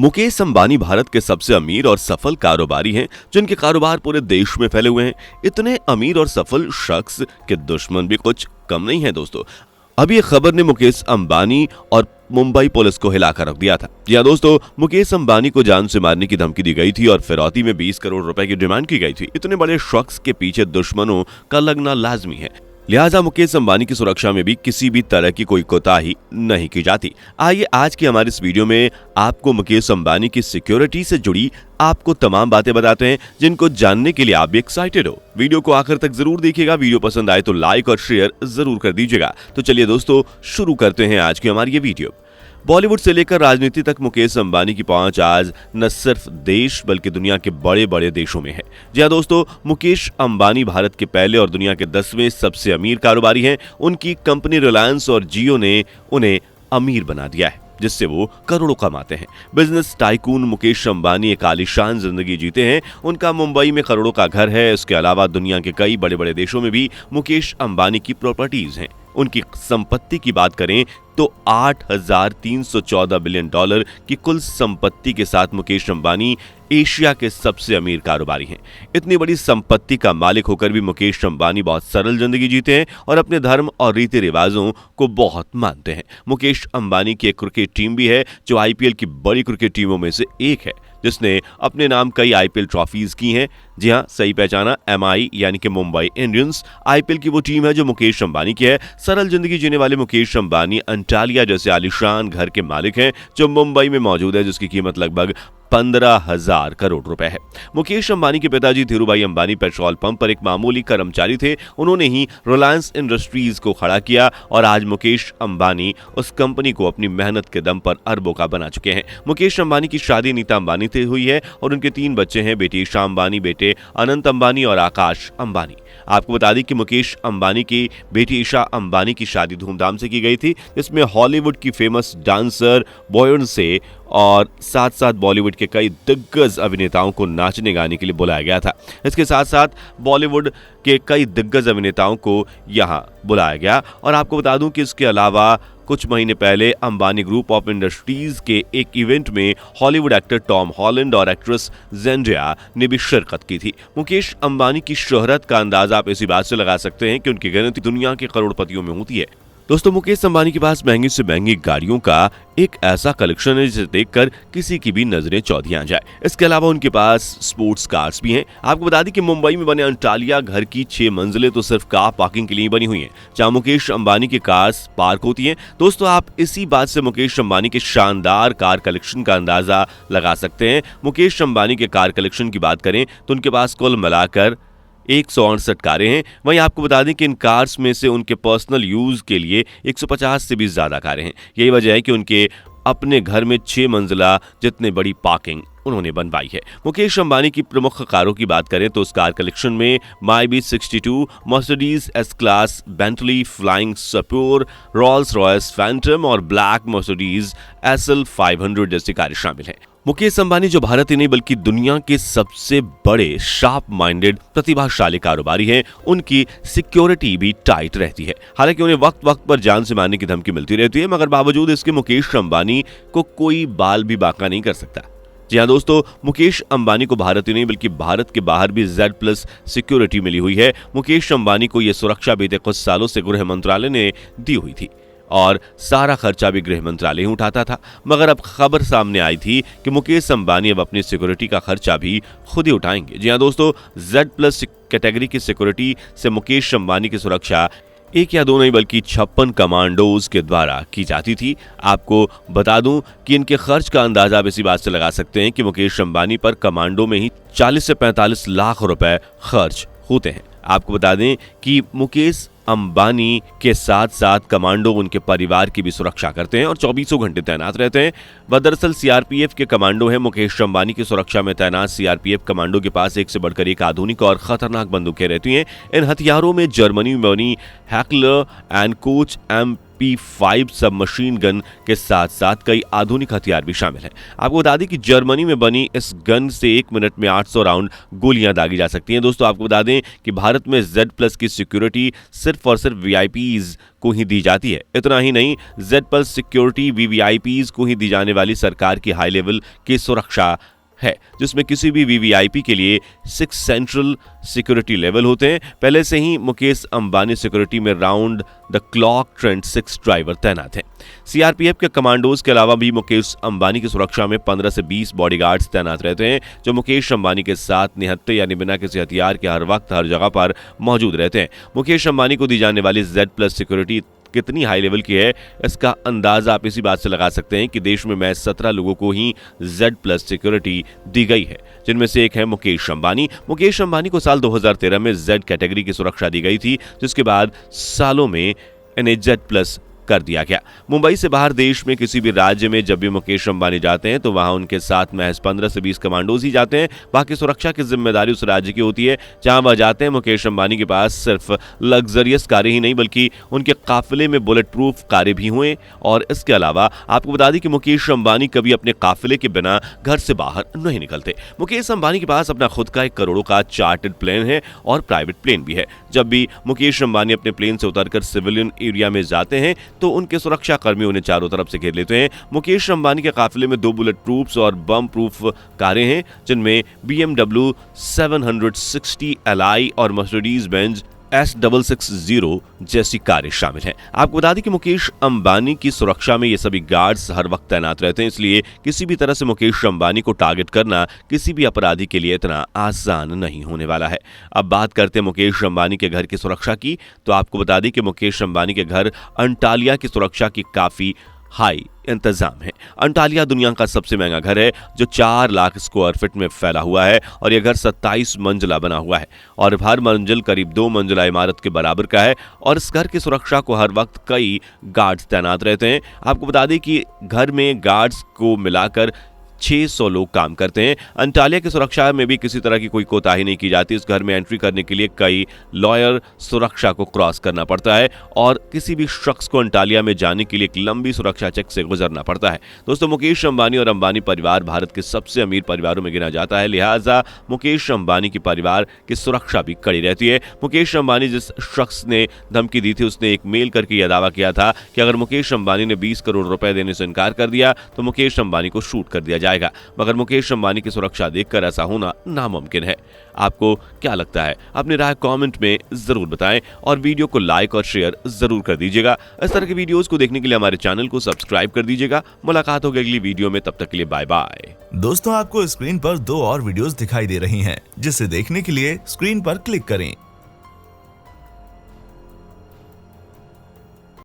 मुकेश अंबानी भारत के सबसे अमीर और सफल कारोबारी हैं, जिनके कारोबार पूरे देश में फैले हुए हैं। इतने अमीर और सफल शख्स के दुश्मन भी कुछ कम नहीं है दोस्तों। अभी एक खबर ने मुकेश अंबानी और मुंबई पुलिस को हिलाकर रख दिया था। या दोस्तों, मुकेश अंबानी को जान से मारने की धमकी दी गई थी और फिरौती में 20 करोड़ रुपए की डिमांड की गई थी। इतने बड़े शख्स के पीछे दुश्मनों का लगना लाजमी है, लिहाजा मुकेश अंबानी की सुरक्षा में भी किसी भी तरह की कोई कोताही नहीं की जाती। आइए आज की हमारी इस वीडियो में आपको मुकेश अंबानी की सिक्योरिटी से जुड़ी आपको तमाम बातें बताते हैं, जिनको जानने के लिए आप भी एक्साइटेड हो। वीडियो को आखिर तक जरूर देखिएगा। वीडियो पसंद आए तो लाइक और शेयर जरूर कर दीजिएगा। तो चलिए दोस्तों, शुरू करते हैं आज की हमारी ये वीडियो। बॉलीवुड से लेकर राजनीति तक मुकेश अंबानी की पहुंच आज न सिर्फ देश बल्कि दुनिया के बड़े बड़े देशों में है। जी हां दोस्तों, मुकेश अंबानी भारत के पहले और दुनिया के 10वें सबसे अमीर कारोबारी हैं। उनकी कंपनी रिलायंस और जियो ने उन्हें अमीर बना दिया है, जिससे वो करोड़ों कमाते हैं। बिजनेस टाइकून मुकेश अंबानी एक आलीशान जिंदगी जीते हैं। उनका मुंबई में करोड़ों का घर है। इसके अलावा दुनिया के कई बड़े बड़े देशों में भी मुकेश अंबानी की प्रॉपर्टीज हैं। उनकी संपत्ति की बात करें तो 8,314 बिलियन डॉलर की कुल संपत्ति के साथ मुकेश अंबानी एशिया के सबसे अमीर कारोबारी हैं। इतनी बड़ी संपत्ति का मालिक होकर भी मुकेश अंबानी बहुत सरल जिंदगी जीते हैं और अपने धर्म और रीति रिवाजों को बहुत मानते हैं। मुकेश अंबानी की एक क्रिकेट टीम भी है, जो आईपीएल की बड़ी क्रिकेट टीमों में से एक है, जिसने अपने नाम कई आईपीएल ट्रॉफीज की हैं। जी हां, सही पहचाना, एमआई यानी कि मुंबई इंडियंस आईपीएल की वो टीम है जो मुकेश अंबानी की है। सरल जिंदगी जीने वाले मुकेश अंबानी अंटालिया जैसे आलीशान घर के मालिक हैं, जो मुंबई में मौजूद है, जिसकी कीमत लगभग 15,000 करोड़ रुपए है। मुकेश अंबानी के पिताजी धीरूभाई अंबानी पेट्रोल पंप पर एक मामूली कर्मचारी थे। उन्होंने ही रिलायंस इंडस्ट्रीज को खड़ा किया और आज मुकेश अंबानी उस कंपनी को अपनी मेहनत के दम पर अरबों का बना चुके हैं। मुकेश अंबानी की शादी नीता अंबानी से हुई है और उनके 3 बच्चे हैं, बेटी ईशा अंबानी, बेटे अनंत अंबानी और आकाश अंबानी। आपको बता दें कि मुकेश अंबानी की बेटी ईशा अंबानी की शादी धूमधाम से की गई थी, जिसमें हॉलीवुड की फेमस डांसर बेयोंसे और साथ साथ बॉलीवुड के कई दिग्गज अभिनेताओं को नाचने गाने के लिए बुलाया गया था। इसके साथ साथ बॉलीवुड के कई दिग्गज अभिनेताओं को यहां बुलाया गया। और आपको बता दूं कि इसके अलावा कुछ महीने पहले अंबानी ग्रुप ऑफ इंडस्ट्रीज के एक इवेंट में हॉलीवुड एक्टर टॉम हॉलैंड और एक्ट्रेस जेंडिया ने भी शिरकत की थी। मुकेश अंबानी की शोहरत का अंदाजा आप इसी बात से लगा सकते हैं कि उनकी गिनती दुनिया के करोड़पतियों में होती है। दोस्तों, मुकेश अंबानी के पास महंगी से महंगी गाड़ियों का एक ऐसा कलेक्शन है जिसे देखकर किसी की भी नजरें चौधियां जाए। इसके अलावा उनके पास स्पोर्ट्स कार्स भी हैं। आपको बता दें कि मुंबई में बने अंटालिया घर की 6 मंजिलें तो सिर्फ कार पार्किंग के लिए बनी हुई हैं, जहां मुकेश अंबानी की कार्स पार्क होती हैं। दोस्तों, आप इसी बात से मुकेश अंबानी के शानदार कार कलेक्शन का अंदाजा लगा सकते हैं। मुकेश अंबानी के कार कलेक्शन की बात करें तो उनके पास कुल मिलाकर 168 कारें हैं। वहीं आपको बता दें कि इन कार्स में से उनके पर्सनल यूज के लिए 150 से भी ज्यादा कारें हैं। यही वजह है कि उनके अपने घर में 6 मंजिला जितने बड़ी पार्किंग उन्होंने बनवाई है। मुकेश अंबानी की प्रमुख कारों की बात करें तो उस कार कलेक्शन में maybe 62, Mercedes S class, Bentley Flying Spur, Rolls Royce Phantom और ब्लैक मर्सिडीज SL 500 जैसी कारें शामिल हैं। मुकेश अंबानी जो भारत ही नहीं बल्कि दुनिया के सबसे बड़े शार्प माइंडेड प्रतिभाशाली कारोबारी हैं, उनकी सिक्योरिटी भी टाइट रहती है। हालांकि उन्हें वक्त वक्त पर जान से मारने की धमकी मिलती रहती है, मगर बावजूद इसके मुकेश अंबानी को कोई बाल भी बांका नहीं कर सकता। जी हाँ दोस्तों, मुकेश अंबानी को भारत ही नहीं बल्कि भारत के बाहर भी Z+ सिक्योरिटी मिली हुई है। मुकेश अंबानी को यह सुरक्षा बीते कुछ सालों से गृह मंत्रालय ने दी हुई थी और सारा खर्चा भी गृह मंत्रालय ही उठाता था। मगर अब खबर सामने आई थी कि मुकेश अंबानी अब अपनी सिक्योरिटी का खर्चा भी खुद ही उठाएंगे। जी हाँ दोस्तों, Z+ कैटेगरी की सिक्योरिटी से मुकेश अंबानी की सुरक्षा 1 या 2 नहीं बल्कि 56 कमांडोज के द्वारा की जाती थी। आपको बता दूं कि इनके खर्च का अंदाजा आप इसी बात से लगा सकते हैं कि मुकेश अंबानी पर कमांडो में ही 40 से 45 लाख रुपए खर्च होते हैं। आपको बता दें कि मुकेश अंबानी के साथ साथ कमांडो उनके परिवार की भी सुरक्षा करते हैं और 24 घंटे तैनात रहते हैं। वह दरअसल सीआरपीएफ के कमांडो हैं। मुकेश अंबानी की सुरक्षा में तैनात सीआरपीएफ कमांडो के पास एक से बढ़कर एक आधुनिक और खतरनाक बंदूकें रहती हैं। इन हथियारों में जर्मनी में बनी heckler and coach MP5 submachine gun के साथ साथ कई आधुनिक हथियार भी शामिल हैं। आपको बता दें कि जर्मनी में बनी इस गन से 1 मिनट में 800 राउंड गोलियां दागी जा सकती हैं। दोस्तों आपको बता दें कि भारत में Z+ की सिक्योरिटी सिर्फ और सिर्फ VIPs को ही दी जाती है। इतना ही नहीं, Z+ सिक्योरिटी VVIPs को ही दी जाने वाली सरकार की हाई लेवल की सुरक्षा है, जिसमें किसी भी VVIP के लिए 6 सेंट्रल सिक्योरिटी लेवल होते हैं। पहले से ही मुकेश अंबानी सिक्योरिटी में round the clock trend 6 driver तैनात हैं। CRPF के कमांडोज के अलावा भी मुकेश अंबानी की सुरक्षा में 15 से 20 बॉडीगार्ड्स तैनात रहते हैं, जो मुकेश अंबानी के साथ निहत्थे यानी बिना किसी हथियार के हर वक्त हर जगह पर मौजूद रहते हैं। मुकेश अंबानी को दी जाने वाली Z+ सिक्योरिटी कितनी हाई लेवल की है, इसका अंदाजा आप इसी बात से लगा सकते हैं कि देश में महज 17 लोगों को ही Z+ सिक्योरिटी दी गई है, जिनमें से एक है मुकेश अंबानी। मुकेश अंबानी को साल 2013 में Z कैटेगरी की सुरक्षा दी गई थी, जिसके बाद सालों में इन्हें Z+ कर दिया गया। मुंबई से बाहर देश में किसी भी राज्य में जब भी मुकेश अंबानी जाते हैं तो वहां उनके साथ महज 15 से 20 कमांडोज ही जाते हैं। बाकी सुरक्षा की जिम्मेदारी उस राज्य की होती है जहां वह जाते हैं। मुकेश अंबानी के पास सिर्फ लग्जरियस कारें ही नहीं बल्कि उनके काफिले में बुलेट प्रूफ कारें भी हुए। और इसके अलावा आपको बता दें कि मुकेश अंबानी कभी अपने काफिले के बिना घर से बाहर नहीं निकलते। मुकेश अंबानी के पास अपना खुद का 1 करोड़ों का चार्टर्ड प्लेन है और प्राइवेट प्लेन भी है। जब भी मुकेश अंबानी अपने प्लेन से उतरकर सिविलियन एरिया में जाते हैं तो उनके सुरक्षा कर्मी उन्हें चारों तरफ से घेर लेते हैं। मुकेश अंबानी के काफिले में 2 बुलेट प्रूफ्स और बम प्रूफ कारें हैं, जिनमें BMW 760 Li और मर्सिडीज बेंज S660 जैसी कारें शामिल हैं। आपको बता दें कि मुकेश अंबानी की सुरक्षा में ये सभी गार्ड्स हर वक्त तैनात रहते हैं, इसलिए किसी भी तरह से मुकेश अंबानी को टारगेट करना किसी भी अपराधी के लिए इतना आसान नहीं होने वाला है। अब बात करते हैं मुकेश अंबानी के घर की सुरक्षा की, तो आपको बता दें कि मुकेश अंबानी के घर अंटालिया की सुरक्षा की काफी हाई इंतजाम है। अंटालिया दुनिया का सबसे महंगा घर है, जो 4 लाख स्क्वायर फीट में फैला हुआ है और यह घर 27 मंजिला बना हुआ है और हर मंजिल करीब 2 मंजिला इमारत के बराबर का है। और इस घर की सुरक्षा को हर वक्त कई गार्ड्स तैनात रहते हैं। आपको बता दें कि घर में गार्ड्स को मिलाकर 600 लोग काम करते हैं। अंटालिया की सुरक्षा में भी किसी तरह की कोई कोताही नहीं की जाती। इस घर में एंट्री करने के लिए कई लॉयर सुरक्षा को क्रॉस करना पड़ता है और किसी भी शख्स को अंटालिया में जाने के लिए एक लंबी सुरक्षा चेक से गुजरना पड़ता है। दोस्तों मुकेश अंबानी और अंबानी परिवार भारत के सबसे अमीर परिवारों में गिना जाता है, लिहाजा मुकेश अंबानी की परिवार की सुरक्षा भी कड़ी रहती है। मुकेश अंबानी जिस शख्स ने धमकी दी थी उसने एक मेल करके यह दावा किया था कि अगर मुकेश अंबानी ने 20 करोड़ रुपए देने से इनकार कर दिया तो मुकेश अंबानी को शूट कर दिया जाएगा। मगर मुकेश अंबानी की सुरक्षा देखकर ऐसा होना नामुमकिन है। आपको क्या लगता है? अपनी राय कमेंट में जरूर बताएं और वीडियो को लाइक और शेयर जरूर कर दीजिएगा। इस तरह के वीडियोस को देखने के लिए हमारे चैनल को सब्सक्राइब कर दीजिएगा। मुलाकात होगी अगली वीडियो में, तब तक के लिए बाय बाय। दोस्तों आपको स्क्रीन पर 2 और वीडियोस दिखाई दे रही हैं, जिसे देखने के लिए स्क्रीन पर क्लिक करें।